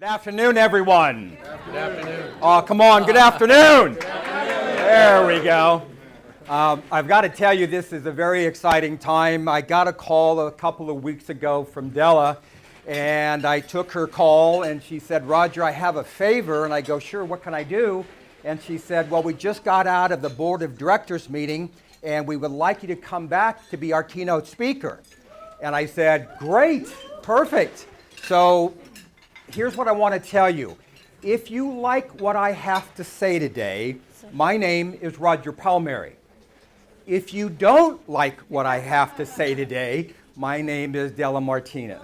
Good afternoon, everyone. Good afternoon. Oh, come on, good afternoon. There we go. I've got to tell you, this is a very exciting time. I got a call a couple of weeks ago from Della, and I took her call, and she said, Roger, I have a favor. And I go, sure, what can I do? And she said, well, we just got out of the board of directors meeting, and we would like you to come back to be our keynote speaker. And I said, great, perfect. So here's what I want to tell you. If you like what I have to say today, my name is Roger Pamieri. If you don't like what I have to say today, my name is Della Martinez.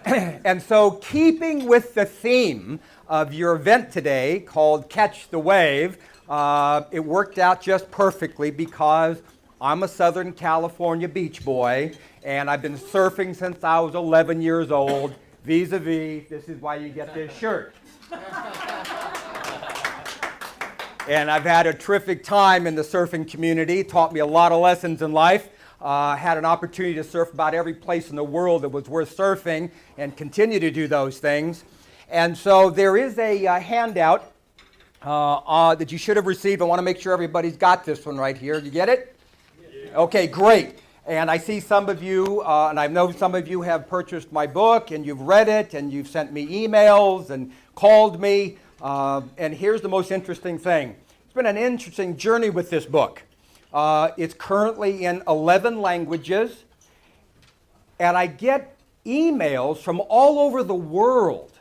And so, keeping with the theme of your event today called Catch the Wave, it worked out just perfectly because I'm a Southern California beach boy, and I've been surfing since I was 11 years old. Vis-a-vis, this is why you get this shirt. And I've had a terrific time in the surfing community, taught me a lot of lessons in life. Had an opportunity to surf about every place in the world that was worth surfing and continue to do those things. And so there is a handout that you should have received. I want to make sure everybody's got this one right here. You get it? Yeah. Okay, great. And I see some of you, and I know some of you have purchased my book, and you've read it, and you've sent me emails and called me. And here's the most interesting thing. It's been an interesting journey with this book. It's currently in 11 languages, and I get emails from all over the world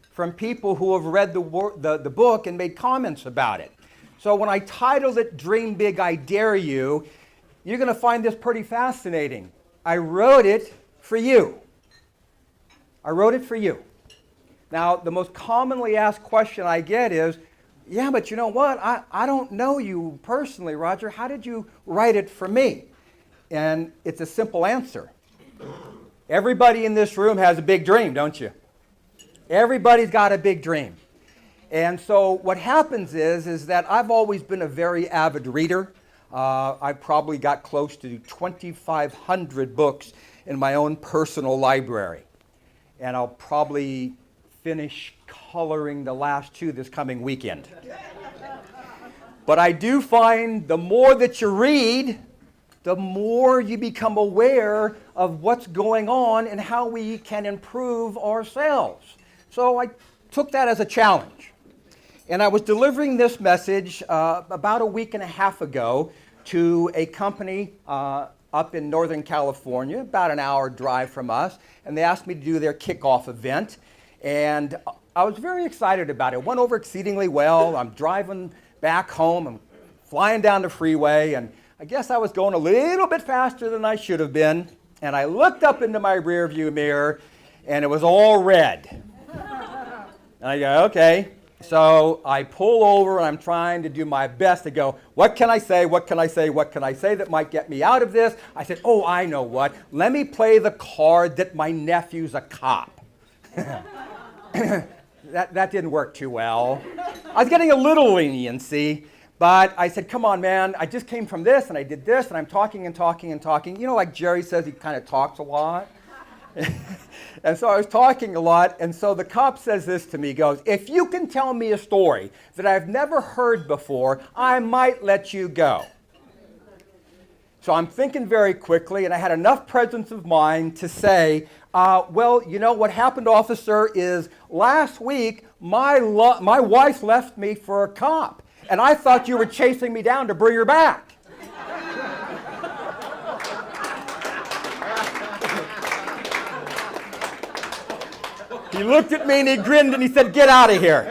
from people who have read the book and made comments about it. So when I titled it Dream Big, I Dare You, you're going to find this pretty fascinating. I wrote it for you. I wrote it for you. Now, the most commonly asked question I get is, yeah, but you know what? I don't know you personally, Roger. How did you write it for me? And it's a simple answer. Everybody in this room has a big dream, don't you? Everybody's got a big dream. And so what happens is that I've always been a very avid reader. I've probably got close to 2,500 books in my own personal library. And I'll probably finish coloring the last two this coming weekend. But I do find the more that you read, the more you become aware of what's going on and how we can improve ourselves. So I took that as a challenge. And I was delivering this message about a week and a half ago to a company up in Northern California, about an hour drive from us, and they asked me to do their kickoff event. And I was very excited about it. It went over exceedingly well. I'm driving back home. I'm flying down the freeway, and I guess I was going a little bit faster than I should have been. And I looked up into my rearview mirror, and it was all red. And I go, okay. So I pull over, and I'm trying to do my best to go, what can I say, what can I say, what can I say that might get me out of this? I said, oh, I know what. Let me play the card that my nephew's a cop. That didn't work too well. I was getting a little leniency, but I said, come on, man, I just came from this, and I did this, and I'm talking and talking and talking. You know, like Jerry says, he kind of talks a lot. And so I was talking a lot, and so the cop says this to me, he goes, if you can tell me a story that I've never heard before, I might let you go. So I'm thinking very quickly, and I had enough presence of mind to say, well, you know what happened, officer, is last week my wife left me for a cop, and I thought you were chasing me down to bring her back. He looked at me and he grinned and he said, get out of here.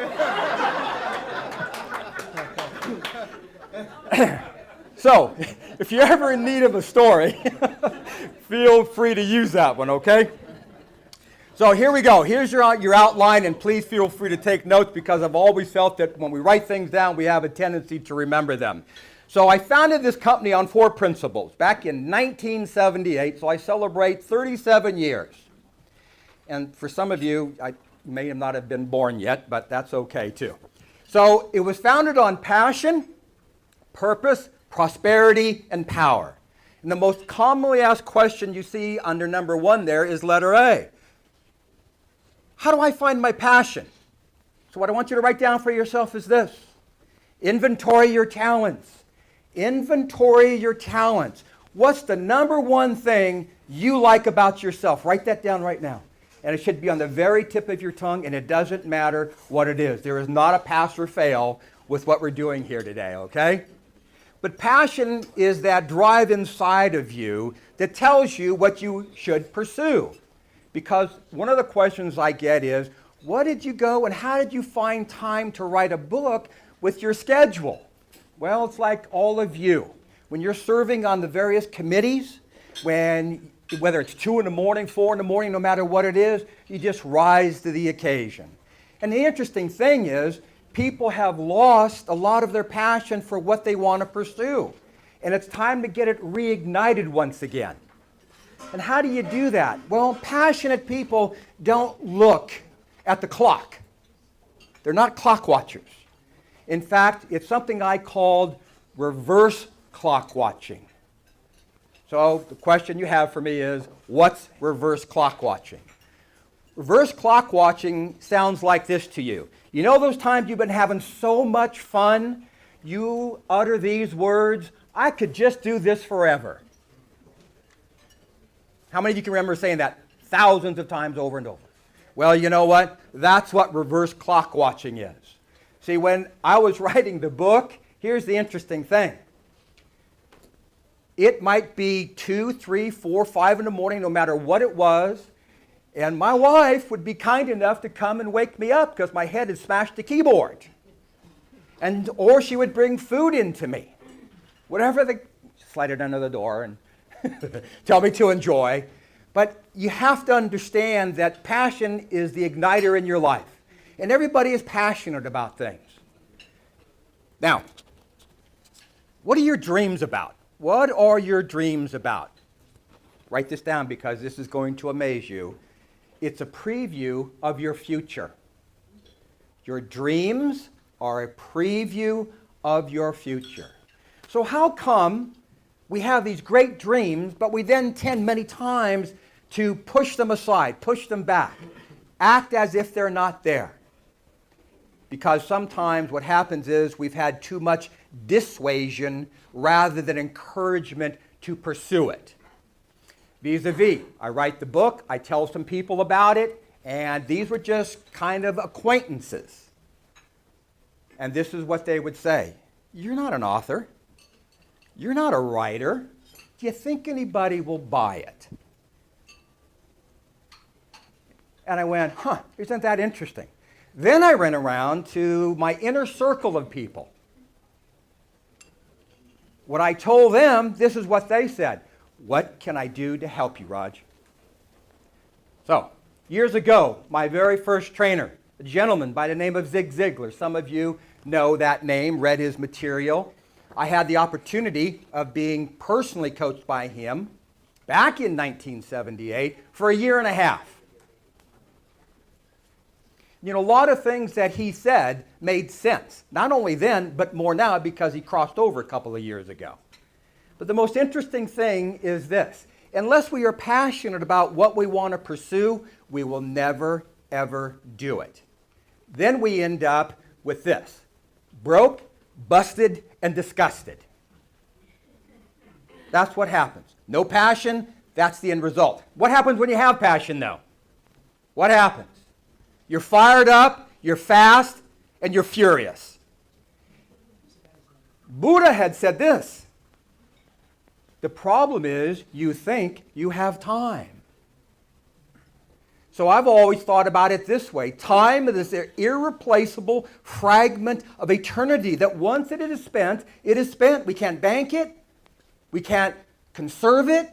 So, if you're ever in need of a story, feel free to use that one, okay? So here we go. Here's your outline, and please feel free to take notes because I've always felt that when we write things down, we have a tendency to remember them. So I founded this company on 4 principles back in 1978, so I celebrate 37 years. And for some of you, I may not have been born yet, but that's okay too. So it was founded on passion, purpose, prosperity, and power. And the most commonly asked question you see under number 1 there is letter A. How do I find my passion? So what I want you to write down for yourself is this. Inventory your talents. Inventory your talents. What's the number 1 thing you like about yourself? Write that down right now. And it should be on the very tip of your tongue, and it doesn't matter what it is. There is not a pass or fail with what we're doing here today, okay? But passion is that drive inside of you that tells you what you should pursue. Because one of the questions I get is, what did you go and how did you find time to write a book with your schedule? Well, it's like all of you. When you're serving on the various committees, whether it's 2 in the morning, 4 in the morning, no matter what it is, you just rise to the occasion. And the interesting thing is, people have lost a lot of their passion for what they want to pursue. And it's time to get it reignited once again. And how do you do that? Well, passionate people don't look at the clock. They're not clock watchers. In fact, it's something I called reverse clock watching. So the question you have for me is, what's reverse clock watching? Reverse clock watching sounds like this to you. You know those times you've been having so much fun, you utter these words, I could just do this forever. How many of you can remember saying that thousands of times over and over? Well, you know what? That's what reverse clock watching is. See, when I was writing the book, here's the interesting thing. It might be 2, 3, 4, 5 in the morning, no matter what it was, and my wife would be kind enough to come and wake me up because my head had smashed the keyboard. Or she would bring food into me. Slide it under the door and tell me to enjoy. But you have to understand that passion is the igniter in your life. And everybody is passionate about things. Now, what are your dreams about? What are your dreams about? Write this down because this is going to amaze you. It's a preview of your future. Your dreams are a preview of your future. So how come we have these great dreams, but we then tend many times to push them aside, push them back, act as if they're not there? Because sometimes what happens is we've had too much dissuasion rather than encouragement to pursue it. Vis-a-vis, I write the book, I tell some people about it, and these were just kind of acquaintances. And this is what they would say. You're not an author. You're not a writer. Do you think anybody will buy it? And I went, isn't that interesting? Then I ran around to my inner circle of people. When I told them, this is what they said. What can I do to help you, Raj? So, years ago, my very first trainer, a gentleman by the name of Zig Ziglar. Some of you know that name, read his material. I had the opportunity of being personally coached by him back in 1978 for a year and a half. You know, a lot of things that he said made sense. Not only then, but more now because he crossed over a couple of years ago. But the most interesting thing is this. Unless we are passionate about what we want to pursue, we will never, ever do it. Then we end up with this. Broke, busted, and disgusted. That's what happens. No passion, that's the end result. What happens when you have passion, though? What happens? You're fired up, you're fast, and you're furious. Buddha had said this. The problem is you think you have time. So I've always thought about it this way. Time is this irreplaceable fragment of eternity that once it is spent, it is spent. We can't bank it. We can't conserve it.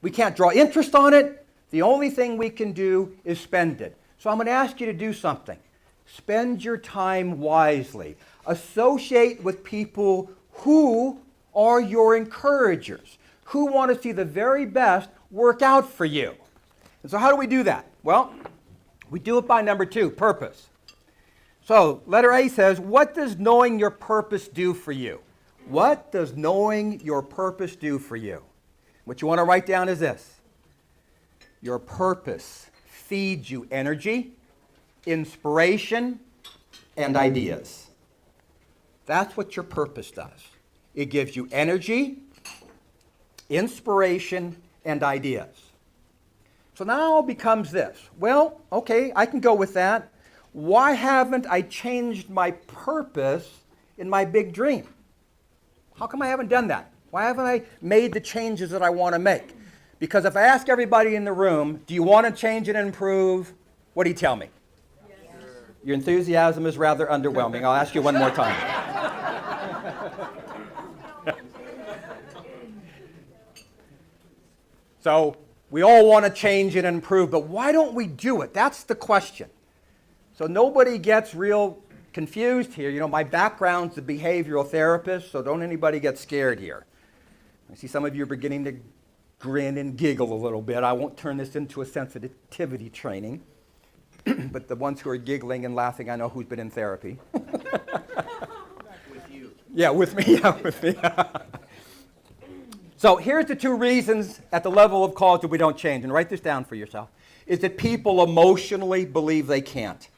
We can't draw interest on it. The only thing we can do is spend it. So I'm going to ask you to do something. Spend your time wisely. Associate with people who are your encouragers, who want to see the very best work out for you. And so how do we do that? Well, we do it by number 2, purpose. So letter A says, what does knowing your purpose do for you? What does knowing your purpose do for you? What you want to write down is this. Your purpose feeds you energy, inspiration, and ideas. That's what your purpose does. It gives you energy, inspiration, and ideas. So now it becomes this. Well, okay, I can go with that. Why haven't I changed my purpose in my big dream? How come I haven't done that? Why haven't I made the changes that I want to make? Because if I ask everybody in the room, do you want to change and improve? What do you tell me? Yes. Your enthusiasm is rather underwhelming. I'll ask you one more time. So we all want to change and improve, but why don't we do it? That's the question. So nobody gets real confused here. You know, my background's a behavioral therapist, so don't anybody get scared here. I see some of you are beginning to grin and giggle a little bit. I won't turn this into a sensitivity training, but the ones who are giggling and laughing, I know who's been in therapy. With you. Yeah, with me. Yeah, with me. So here's the two reasons at the level of cause that we don't change, and write this down for yourself, is that people emotionally believe they can't.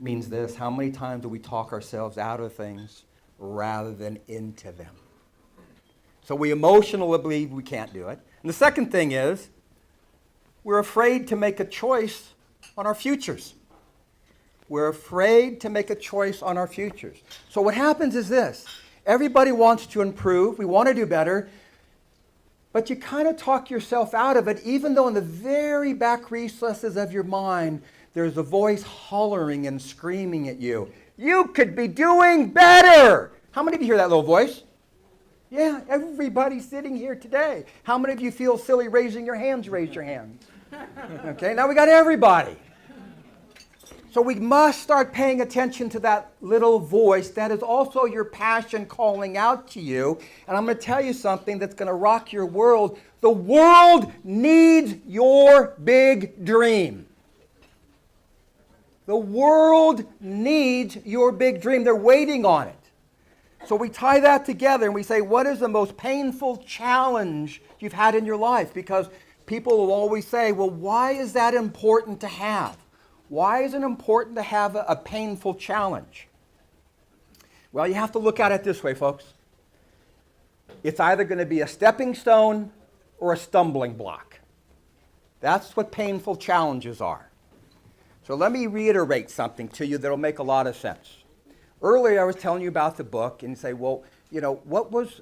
Means this, how many times do we talk ourselves out of things rather than into them? So we emotionally believe we can't do it. And the second thing is, we're afraid to make a choice on our futures. We're afraid to make a choice on our futures. So what happens is this. Everybody wants to improve. We want to do better. But you kind of talk yourself out of it, even though in the very back recesses of your mind, there's a voice hollering and screaming at you. You could be doing better. How many of you hear that little voice? Yeah, everybody sitting here today. How many of you feel silly raising your hands? Raise your hands. Okay, now we got everybody. So we must start paying attention to that little voice that is also your passion calling out to you. And I'm going to tell you something that's going to rock your world. The world needs your big dream. The world needs your big dream. They're waiting on it. So we tie that together and we say, what is the most painful challenge you've had in your life? Because people will always say, well, why is that important to have? Why is it important to have a painful challenge? Well, you have to look at it this way, folks. It's either going to be a stepping stone or a stumbling block. That's what painful challenges are. So let me reiterate something to you that will make a lot of sense. Earlier, I was telling you about the book, and you say, well, you know,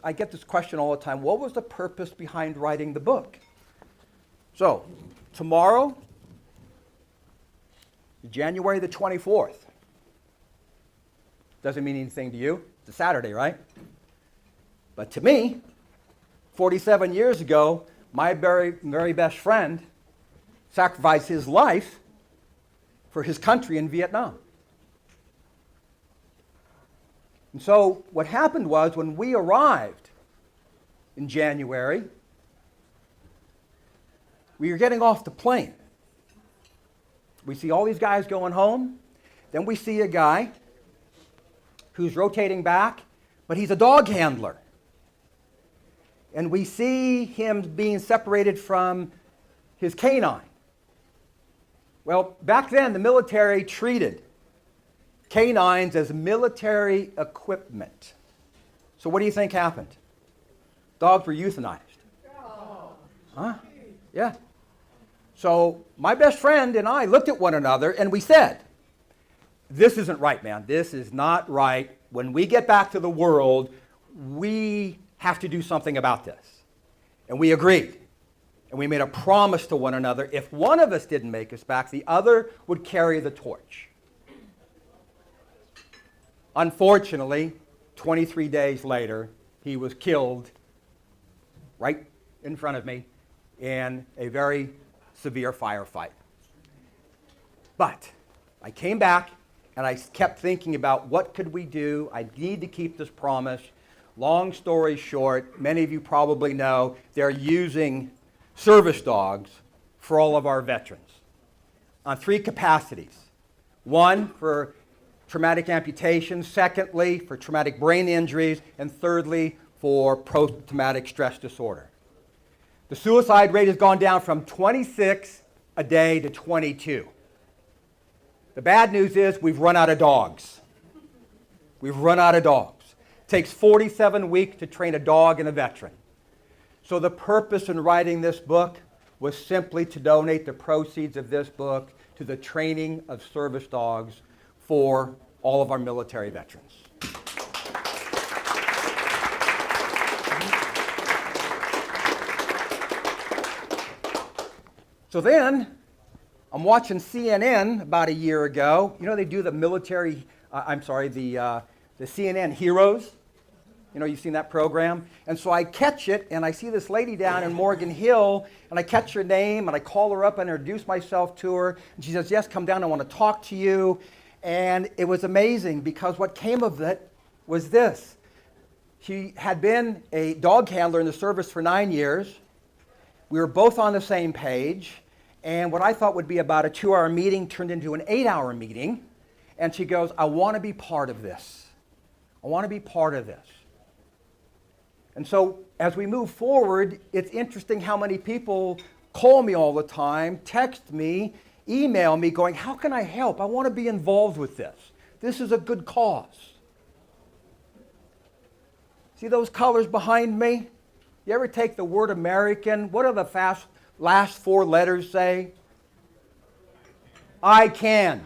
I get this question all the time, what was the purpose behind writing the book? So, tomorrow, January the 24th. Doesn't mean anything to you. It's a Saturday, right? But to me, 47 years ago, my very, very best friend sacrificed his life for his country in Vietnam. And so what happened was when we arrived in January, we were getting off the plane. We see all these guys going home. Then we see a guy who's rotating back, but he's a dog handler. And we see him being separated from his canine. Well, back then, the military treated canines as military equipment. So what do you think happened? Dogs were euthanized. Huh? Yeah. So my best friend and I looked at one another and we said, this isn't right, man. This is not right. When we get back to the world, we have to do something about this. And we agreed. And we made a promise to one another. If one of us didn't make us back, the other would carry the torch. Unfortunately, 23 days later, he was killed right in front of me in a very severe firefight. But I came back and I kept thinking about what could we do. I need to keep this promise. Long story short, many of you probably know they're using service dogs for all of our veterans on 3 capacities. One, for traumatic amputation, secondly, for traumatic brain injuries, and thirdly, for post-traumatic stress disorder. The suicide rate has gone down from 26 a day to 22. The bad news is we've run out of dogs. We've run out of dogs. It takes 47 weeks to train a dog and a veteran. So the purpose in writing this book was simply to donate the proceeds of this book to the training of service dogs for all of our military veterans. So then, I'm watching CNN about a year ago. You know, they do the military, the CNN Heroes. You know, you've seen that program. And so I catch it, and I see this lady down in Morgan Hill, and I catch her name, and I call her up and introduce myself to her. And she says, yes, come down, I want to talk to you. And it was amazing, because what came of it was this. She had been a dog handler in the service for 9 years. We were both on the same page. And what I thought would be about a 2-hour meeting turned into an 8-hour meeting. And she goes, I want to be part of this. I want to be part of this. And so as we move forward, it's interesting how many people call me all the time, text me, email me going, how can I help? I want to be involved with this. This is a good cause. See those colors behind me? You ever take the word American? What do the last 4 letters say? I can.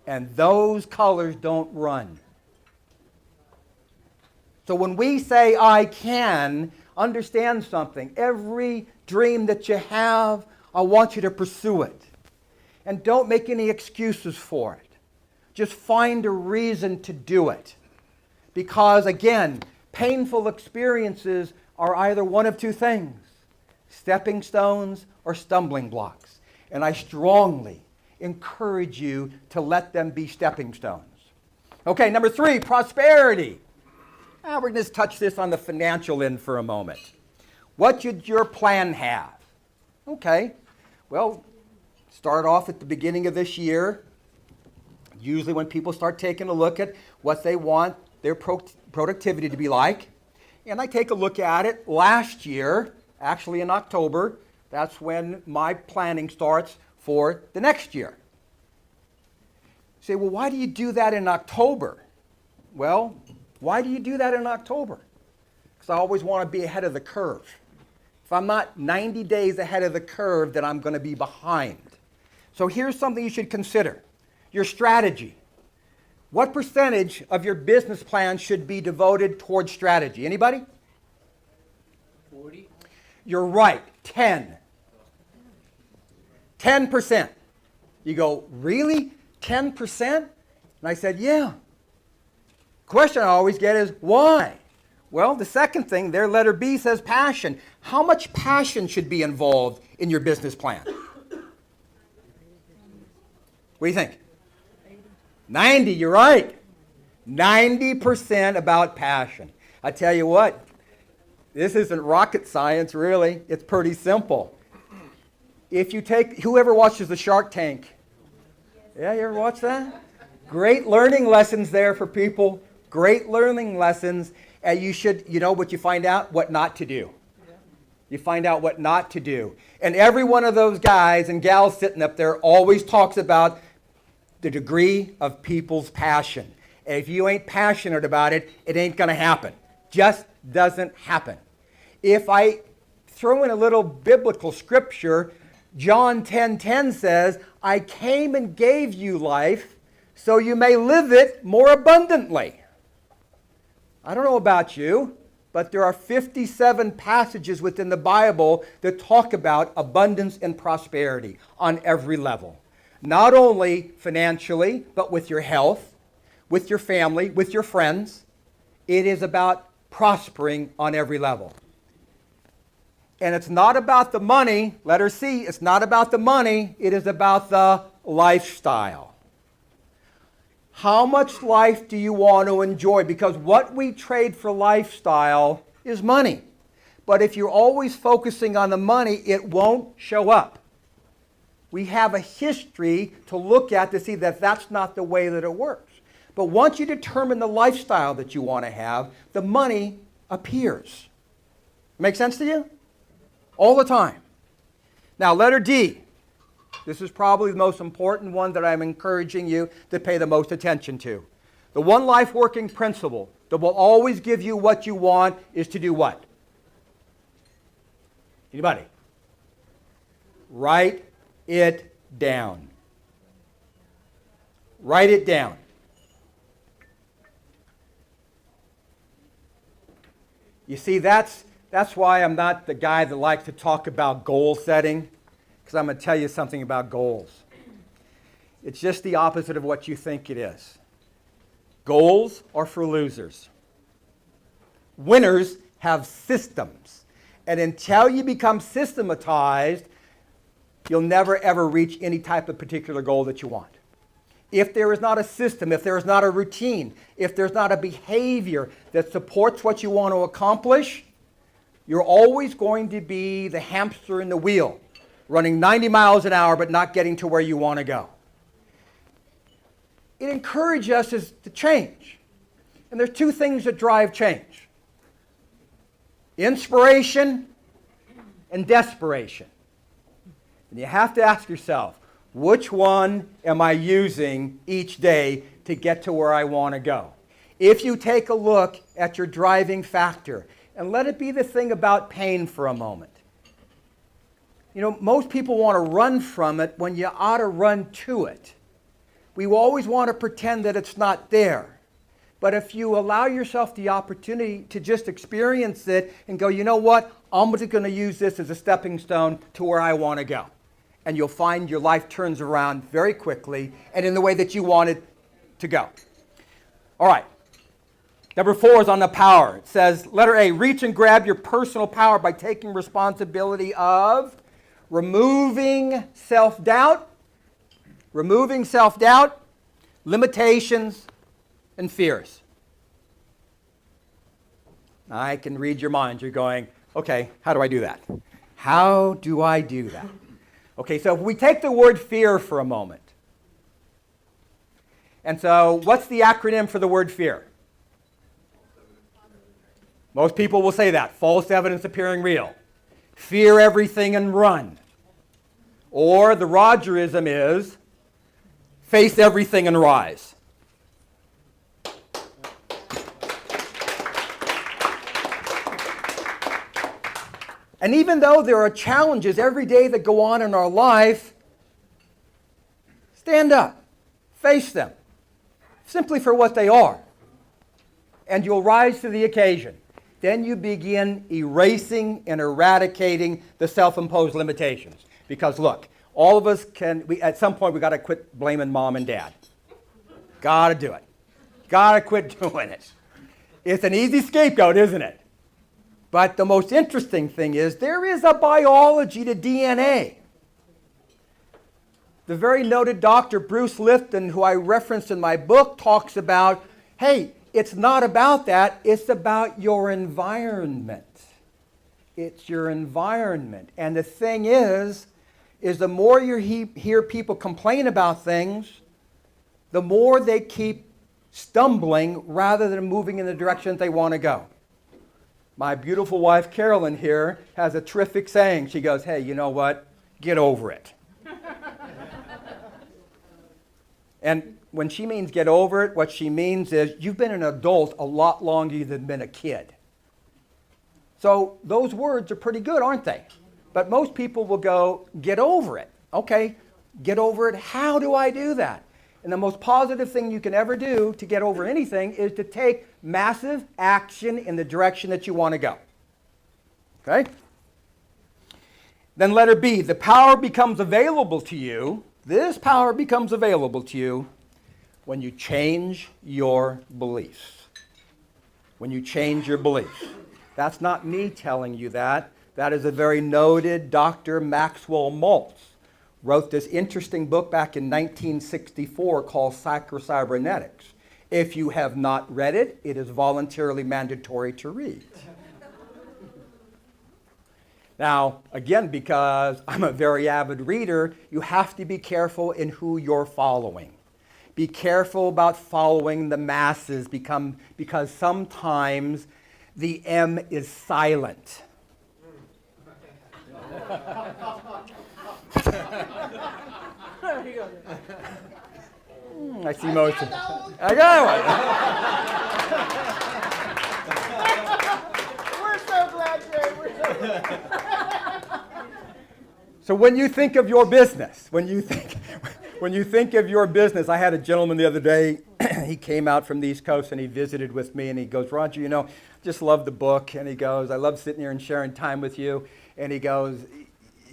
And those colors don't run. So when we say I can, understand something. Every dream that you have, I want you to pursue it. And don't make any excuses for it. Just find a reason to do it. Because again, painful experiences are either one of two things: stepping stones or stumbling blocks. And I strongly encourage you to let them be stepping stones. Okay, number 3, prosperity. We're going to just touch this on the financial end for a moment. What should your plan have? Okay, well, start off at the beginning of this year. Usually when people start taking a look at what they want their productivity to be like. And I take a look at it last year, actually in October. That's when my planning starts for the next year. You say, well, why do you do that in October? Well, why do you do that in October? Because I always want to be ahead of the curve. If I'm not 90 days ahead of the curve, then I'm going to be behind. So here's something you should consider. Your strategy. What percentage of your business plan should be devoted towards strategy? Anybody? 40. You're right, 10. 10%. You go, really? 10%? And I said, yeah. Question I always get is, why? Well, the second thing there, letter B, says passion. How much passion should be involved in your business plan? What do you think? 90, you're right. 90% about passion. I tell you what, this isn't rocket science, really. It's pretty simple. If you take, whoever watches the Shark Tank? Yeah, you ever watch that? Great learning lessons there for people. Great learning lessons. And you know what you find out? What not to do. You find out what not to do. And every one of those guys and gals sitting up there always talks about the degree of people's passion. And if you ain't passionate about it, it ain't going to happen. Just doesn't happen. If I throw in a little biblical scripture, John 10:10 says, I came and gave you life so you may live it more abundantly. I don't know about you, but there are 57 passages within the Bible that talk about abundance and prosperity on every level. Not only financially, but with your health, with your family, with your friends. It is about prospering on every level. And it's not about the money, letter C, it's not about the money, it is about the lifestyle. How much life do you want to enjoy? Because what we trade for lifestyle is money. But if you're always focusing on the money, it won't show up. We have a history to look at to see that that's not the way that it works. But once you determine the lifestyle that you want to have, the money appears. Make sense to you? All the time. Now, letter D. This is probably the most important one that I'm encouraging you to pay the most attention to. The one life working principle that will always give you what you want is to do what? Anybody? Write it down. Write it down. You see, that's why I'm not the guy that likes to talk about goal setting, because I'm going to tell you something about goals. It's just the opposite of what you think it is. Goals are for losers. Winners have systems. And until you become systematized, you'll never ever reach any type of particular goal that you want. If there is not a system, if there is not a routine, if there's not a behavior that supports what you want to accomplish, you're always going to be the hamster in the wheel, running 90 miles an hour but not getting to where you want to go. It encourages us to change. And there's two things that drive change: inspiration and desperation. And you have to ask yourself, which one am I using each day to get to where I want to go? If you take a look at your driving factor, and let it be the thing about pain for a moment. You know, most people want to run from it when you ought to run to it. We always want to pretend that it's not there. But if you allow yourself the opportunity to just experience it and go, you know what, I'm just going to use this as a stepping stone to where I want to go. And you'll find your life turns around very quickly and in the way that you want it to go. All right. Number 4 is on the power. It says, letter A, reach and grab your personal power by taking responsibility of removing self-doubt, limitations, and fears. I can read your minds. You're going, okay, how do I do that? How do I do that? Okay, so if we take the word fear for a moment. And so what's the acronym for the word fear? Most people will say that. False evidence appearing real. Fear everything and run. Or the Rogerism is face everything and rise. And even though there are challenges every day that go on in our life, stand up, face them, simply for what they are, and you'll rise to the occasion. Then you begin erasing and eradicating the self-imposed limitations. Because look, all of us at some point we got to quit blaming mom and dad. Got to do it. Got to quit doing it. It's an easy scapegoat, isn't it? But the most interesting thing is there is a biology to DNA. The very noted Dr. Bruce Lipton, who I referenced in my book, talks about, hey, it's not about that, it's about your environment. It's your environment. And the thing is the more you hear people complain about things, the more they keep stumbling rather than moving in the direction that they want to go. My beautiful wife, Carolyn, here, has a terrific saying. She goes, hey, you know what? Get over it. And when she means get over it, what she means is you've been an adult a lot longer than you've been a kid. So those words are pretty good, aren't they? But most people will go, get over it. Okay, get over it. How do I do that? And the most positive thing you can ever do to get over anything is to take massive action in the direction that you want to go. Okay? Then letter B, the power becomes available to you. This power becomes available to you when you change your beliefs. When you change your beliefs. That's not me telling you that. That is a very noted Dr. Maxwell Maltz. Wrote this interesting book back in 1964 called Psycho-Cybernetics. If you have not read it, it is voluntarily mandatory to read. Now, again, because I'm a very avid reader, you have to be careful in who you're following. Be careful about following the masses because sometimes the M is silent. I see motion. I got one. We're so glad, Jay. We're so glad. So when you think of your business, when you think of your business, I had a gentleman the other day, he came out from the East Coast and he visited with me and he goes, Roger, you know, just love the book. And he goes, I love sitting here and sharing time with you. And he goes,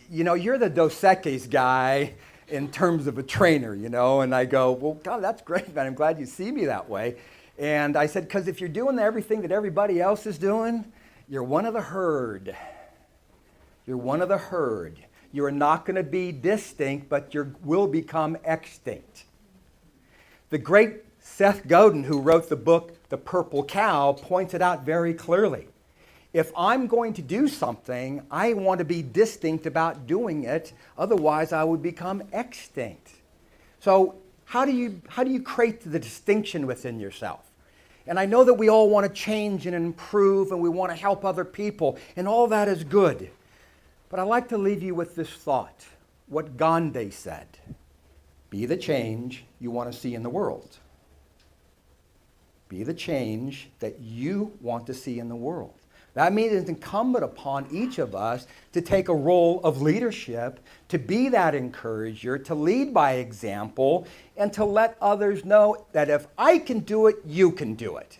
you know, you're the Dos Equis guy in terms of a trainer, you know. And I go, well, God, that's great, man. I'm glad you see me that way. And I said, because if you're doing everything that everybody else is doing, you're one of the herd. You're one of the herd. You are not going to be distinct, but you will become extinct. The great Seth Godin, who wrote the book The Purple Cow, pointed out very clearly, if I'm going to do something, I want to be distinct about doing it, otherwise I would become extinct. So how do you create the distinction within yourself? And I know that we all want to change and improve and we want to help other people, and all that is good. But I'd like to leave you with this thought, what Gandhi said, be the change you want to see in the world. Be the change that you want to see in the world. That means it's incumbent upon each of us to take a role of leadership, to be that encourager, to lead by example, and to let others know that if I can do it, you can do it.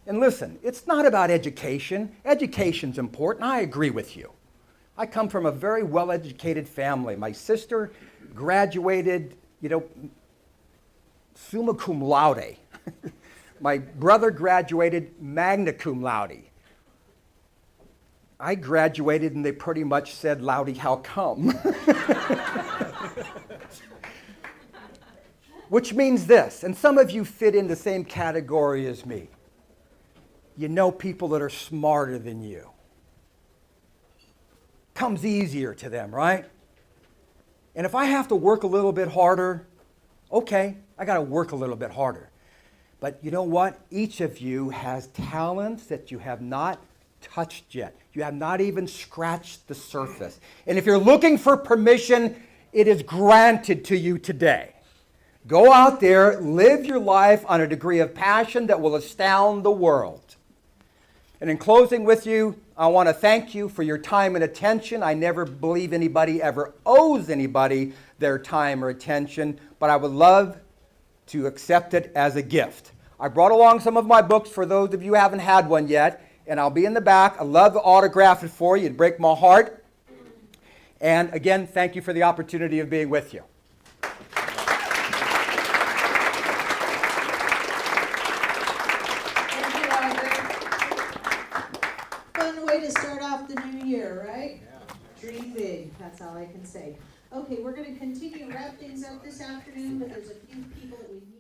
And listen, it's not about education. Education's important. I agree with you. I come from a very well-educated family. My sister graduated, summa cum laude. My brother graduated magna cum laude. I graduated and they pretty much said, "Loudy, how come?" Which means this, and some of you fit in the same category as me. You know people that are smarter than you. Comes easier to them, right? And if I have to work a little bit harder, okay, I got to work a little bit harder. But you know what? Each of you has talents that you have not touched yet. You have not even scratched the surface. And if you're looking for permission, it is granted to you today. Go out there, live your life on a degree of passion that will astound the world. And in closing with you, I want to thank you for your time and attention. I never believe anybody ever owes anybody their time or attention, but I would love to accept it as a gift. I brought along some of my books for those of you who haven't had one yet, and I'll be in the back. I'd love to autograph it for you. It'd break my heart. And again, thank you for the opportunity of being with you. To start off the new year, right? Yeah. Dream big, that's all I can say. Okay, we're going to continue to wrap things up this afternoon, but there's a few people that we need